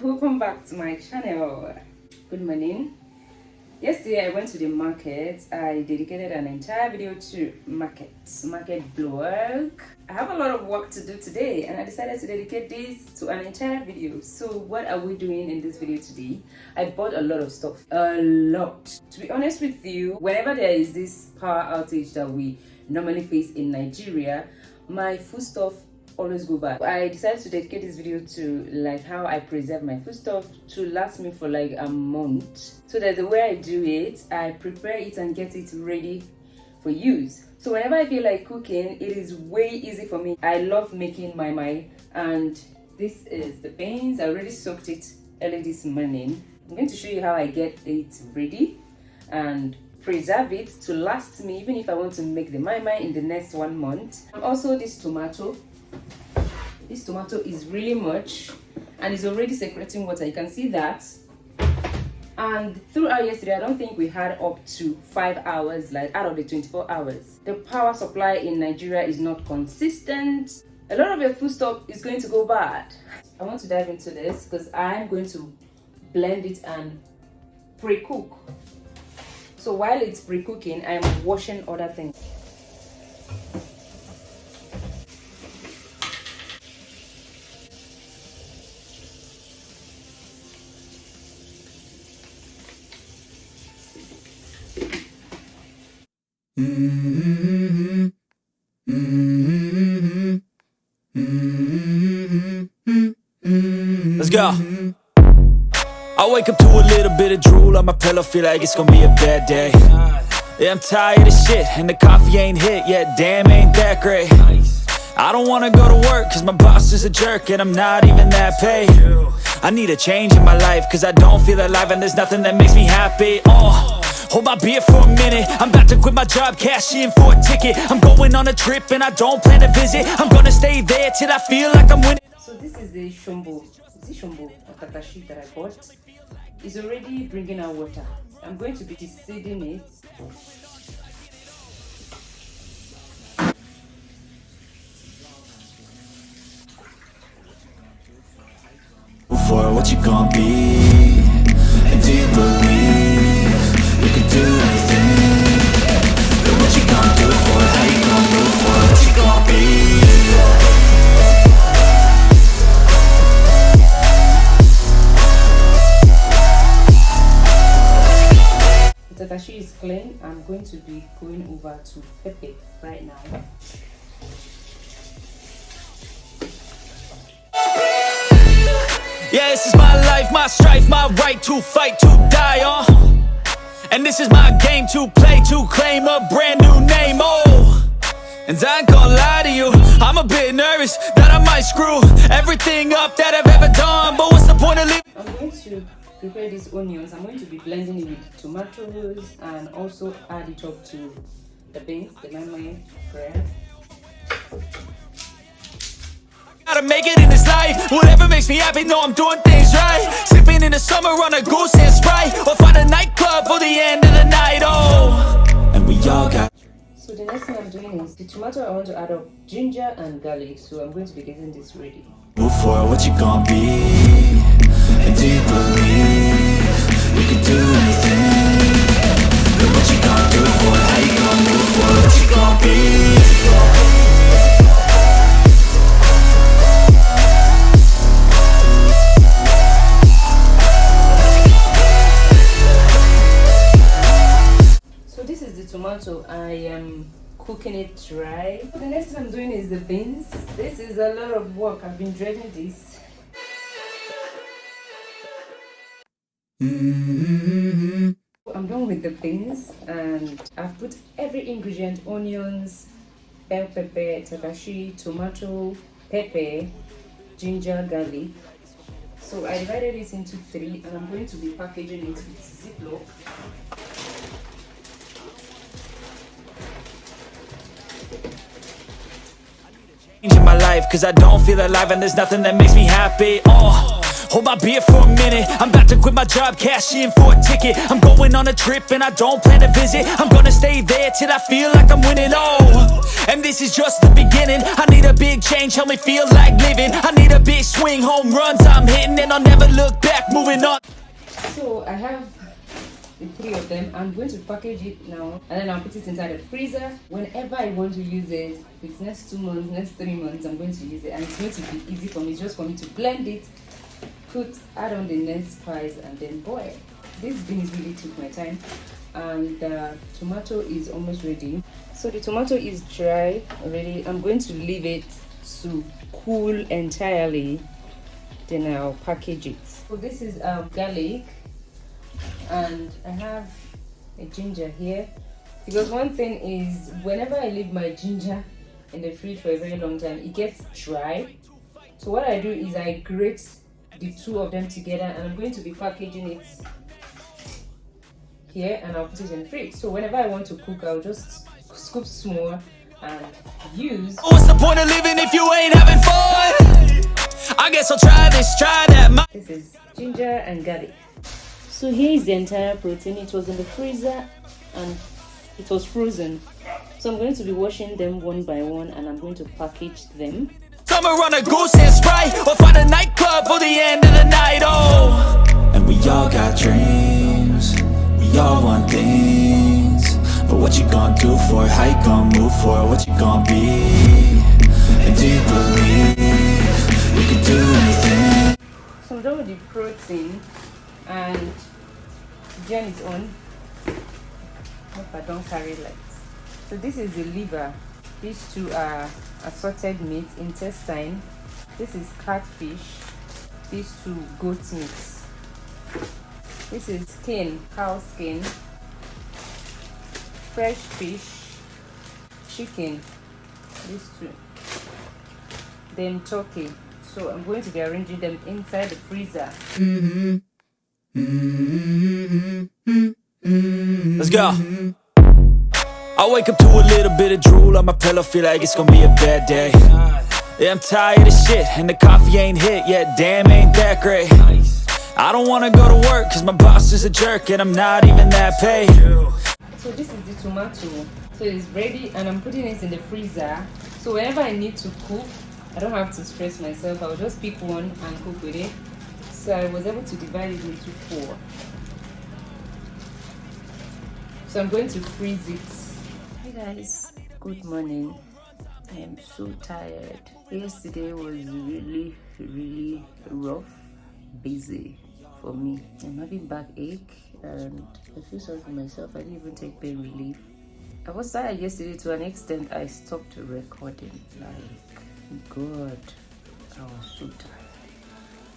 Welcome back to my channel. Good morning. Yesterday I went to the market. I dedicated an entire video to market vlog. I have a lot of work to do today and I decided to dedicate this to an entire video. So what are we doing in this video today? I bought a lot of stuff. A lot. To be honest with you, whenever there is this power outage that we normally face in Nigeria, my foodstuff always go bad. I decided to dedicate this video to like how I preserve my foodstuff to last me for like a month. So there's a way I do it. I prepare it and get it ready for use. So whenever I feel like cooking, it is way easy for me. I love making my and this is the beans. I already soaked it early this morning. I'm going to show you how I get it ready and preserve it to last me even if I want to make the mai in the next 1 month. And also this tomato. This tomato is really much and it's already secreting water. You can see that. And throughout yesterday, I don't think we had up to 5 hours, like out of the 24 hours. The power supply in Nigeria is not consistent. A lot of your food stuff is going to go bad. I want to dive into this because I'm going to blend it and pre-cook. So while it's pre-cooking, I'm washing other things. Let's go. I wake up to a little bit of drool on my pillow, feel like it's gonna be a bad day. Yeah, I'm tired of shit, and the coffee ain't hit yet, damn, ain't that great. I don't wanna go to work, cause my boss is a jerk, and I'm not even that paid. I need a change in my life, cause I don't feel alive, and there's nothing that makes me happy. Hold my beer for a minute, I'm about to quit my job, cash in for a ticket. I'm going on a trip and I don't plan to visit. I'm gonna stay there till I feel like I'm winning. So this is the shombo, or takashi that I bought. It's already bringing out water. I'm going to be seeding it. For what you gon' be, and do you believe you can do anything? But what you gon' do for it? How you gon' move for it? What you gon' be? The takashi is clean. I'm going to be going over to pepper right now. Yeah, this is my life, my strife, my right to fight, to die on. And this is my game to play, to claim a brand new name, And I ain't gonna lie to you, I'm a bit nervous that I might screw everything up that I've ever done. But what's the point of living? I'm going to prepare these onions. I'm going to be blending it with tomatoes and also add it up to the beans, the mai prayer. Gotta make it in this life, whatever makes me happy, know I'm doing things right. Sipping in the summer on a goose and Sprite, or find a nightclub for the end of the night, and we all got. So the next thing I'm doing is the tomato. I want to add up ginger and garlic, so I'm going to be getting this ready. Move for what you gon' be, and do you believe you can do anything? But what you gon' do for it? How you gon' move for it? What you gon' be? Tomato, I am cooking it dry. The next thing I'm doing is the beans. This is a lot of work. I've been dreading this. I'm done with the beans and I've put every ingredient: onions, bell pepper, takashi, tomato, pepper, ginger, garlic. So I divided it into 3 and I'm going to be packaging it with Ziploc. In my life, cause I don't feel alive, and there's nothing that makes me happy. Hold my beer for a minute. I'm about to quit my job, cash in for a ticket. I'm going on a trip and I don't plan to visit. I'm gonna stay there till I feel like I'm winning. Oh, and this is just the beginning. I need a big change, help me feel like living. I need a big swing, home runs I'm hitting, and I'll never look back, moving on. So I have the 3 of them. I'm going to package it now, and then I'll put it inside the freezer. Whenever I want to use it, if it's next 2 months, next 3 months, I'm going to use it, and it's going to be easy for me. It's just for me to blend it, add on the next spice, and then boil. This beans really took my time, and the tomato is almost ready. So the tomato is dry already. I'm going to leave it to cool entirely, then I'll package it. So this is garlic, and I have a ginger here, because one thing is, whenever I leave my ginger in the fridge for a very long time, it gets dry. So what I do is I grate the 2 of them together, and I'm going to be packaging it here, and I'll put it in the fridge. So whenever I want to cook, I'll just scoop small and use. What's the point of living if you ain't having fun? I guess I'll try this, try that. This is ginger and garlic. So here is the entire protein. It was in the freezer and it was frozen. So I'm going to be washing them one by one, and I'm going to package them. Summer on a goose and Sprite, or find a nightclub for the end of the night. Oh, and we all got dreams, we all want things, but what you gonna do for it? How you gonna move for it? What you gonna be? And do you believe we can do anything? So I'm done with the protein, and Jen is on. Hope I don't carry lights. So this is the liver. These 2 are assorted meat, intestine. This is catfish. These 2 goat meats. This is skin, cow skin. Fresh fish, chicken. These 2. Then turkey. So I'm going to be arranging them inside the freezer. Let's go. I wake up to a little bit of drool on my pillow, feel like it's gonna be a bad day. Yeah, I'm tired of shit, and the coffee ain't hit yet, damn, ain't that great. I don't wanna go to work, cause my boss is a jerk, and I'm not even that paid. So this is the tomato. So it's ready, and I'm putting it in the freezer. So whenever I need to cook, I don't have to stress myself. I'll just pick one and cook with it. So I was able to divide it into 4. So I'm going to freeze it. Hey guys, good morning. I am so tired. Yesterday was really rough, busy for me. I'm having backache, and I feel sorry for myself. I didn't even take pain relief. I was tired yesterday to an extent I stopped recording. Like, God, I was so tired.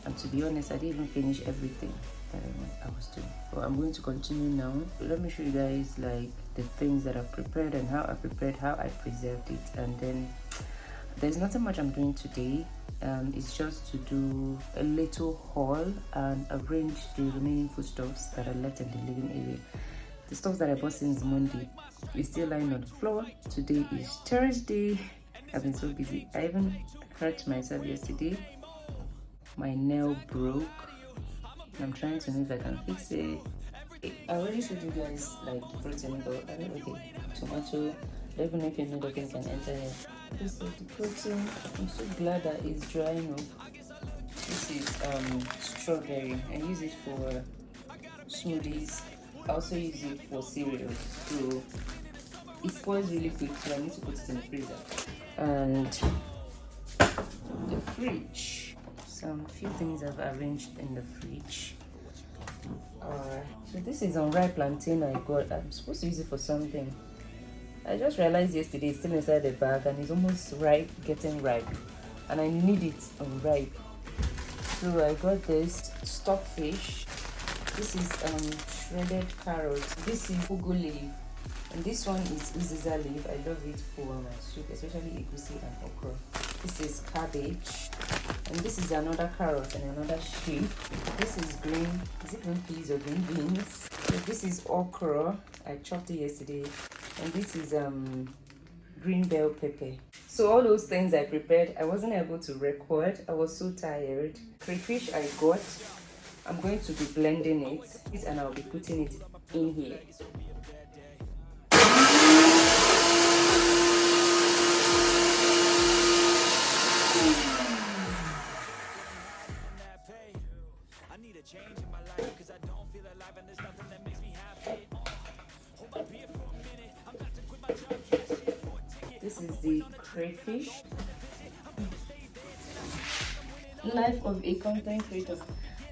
And to be honest, I didn't even finish everything that I was doing. But I'm going to continue now. Let me show you guys like the things that I've prepared and how I prepared, how I preserved it. And then there's nothing much I'm doing today. It's just to do a little haul and arrange the remaining foodstuffs that I left in the living area. The stuff that I bought since Monday is still lying on the floor. Today is Thursday. I've been so busy. I even hurt myself yesterday. My nail broke. I'm trying to know if I can fix it. I already showed you guys like the protein, but I don't know. Okay, tomato. I don't even know if your noodle can enter here. This is the protein. I'm so glad that it's drying up. This is strawberry. I use it for smoothies. I also use it for cereal. So it spoils really quick, so I need to put it in the freezer. And the fridge. Some few things I've arranged in the fridge. So this is unripe plantain I got. I'm supposed to use it for something. I just realized yesterday it's still inside the bag and it's almost ripe, getting ripe. And I need it unripe. So I got this stockfish. This is shredded carrot. This is ugu leaf. And this one is uziza leaf. I love it for my soup, especially egusi and okra. This is cabbage. And this is another carrot and another shape. This is green. Is it green peas or green beans? So this is okra. I chopped it yesterday. And this is green bell pepper. So all those things I prepared, I wasn't able to record. I was so tired. Crayfish I got. I'm going to be blending it and I'll be putting it in here. This is the crayfish. Life of a content creator.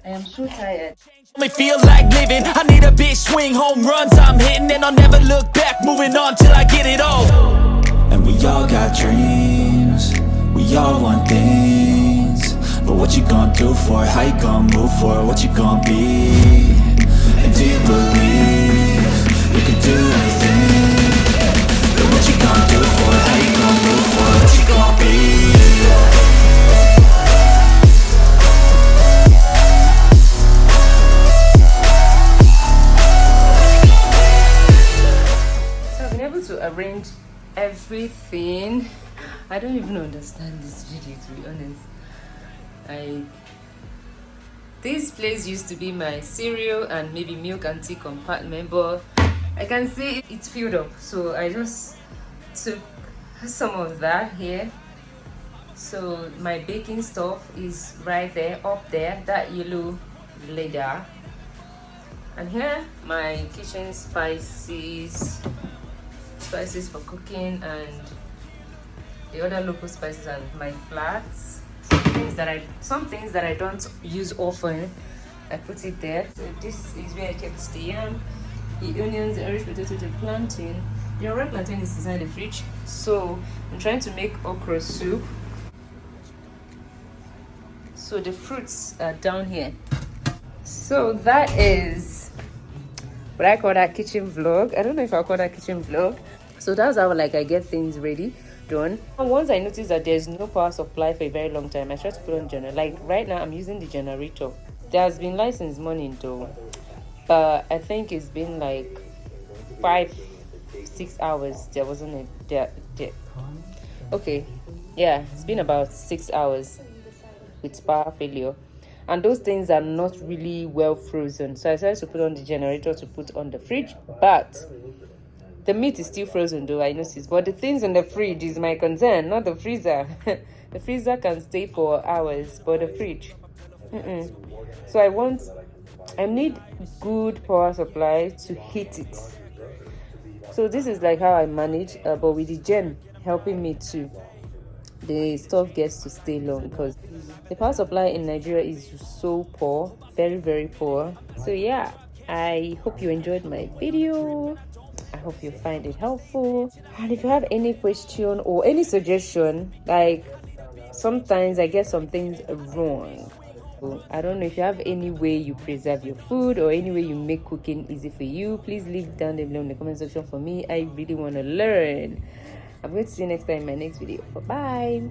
I am so tired. Me feel like living. I need a big swing, home runs I'm hitting, and I'll never look back. Moving on till I get it all. And we all got dreams. We all want things. But what you gonna do for it? How you gonna move for it? What you gonna be? And do you believe you can do anything? But what you gonna do for it? How you gonna move for it? What you gonna be? To arrange everything. I don't even understand this video, to be honest. This place used to be my cereal and maybe milk and tea compartment, but I can see it's filled up, so I just took some of that here. So my baking stuff is right there, up there, that yellow leather. And here my kitchen spices for cooking, and the other local spices, and my flats. Some things that I don't use often, I put it there. So this is where I kept the yam, the onions, the Irish potato, the plantain. The red plantain is inside the fridge. So I'm trying to make okra soup. So the fruits are down here. So that is what I call that kitchen vlog. I don't know if I'll call that kitchen vlog. So that's how I get things ready, done. And once I notice that there's no power supply for a very long time, I try to put on generator. Like right now I'm using the generator. There has been light since morning though, but I think it's been like 5-6 hours. There wasn't a okay, yeah, it's been about 6 hours with power failure. And those things are not really well frozen, so I decided to put on the generator to put on the fridge. But the meat is still frozen though, I noticed. But the things in the fridge is my concern, not the freezer. The freezer can stay for hours, but the fridge so I need good power supply to heat it. So this is like how I manage, but with the gen helping me too, the stuff gets to stay long, because the power supply in Nigeria is so poor, very, very poor. So yeah, I hope you enjoyed my video. I hope you find it helpful. And if you have any question or any suggestion, like sometimes I get some things wrong. I don't know if you have any way you preserve your food or any way you make cooking easy for you, please leave down below in the comment section for me. I really want to learn. I'm going to see you next time in my next video. Bye bye.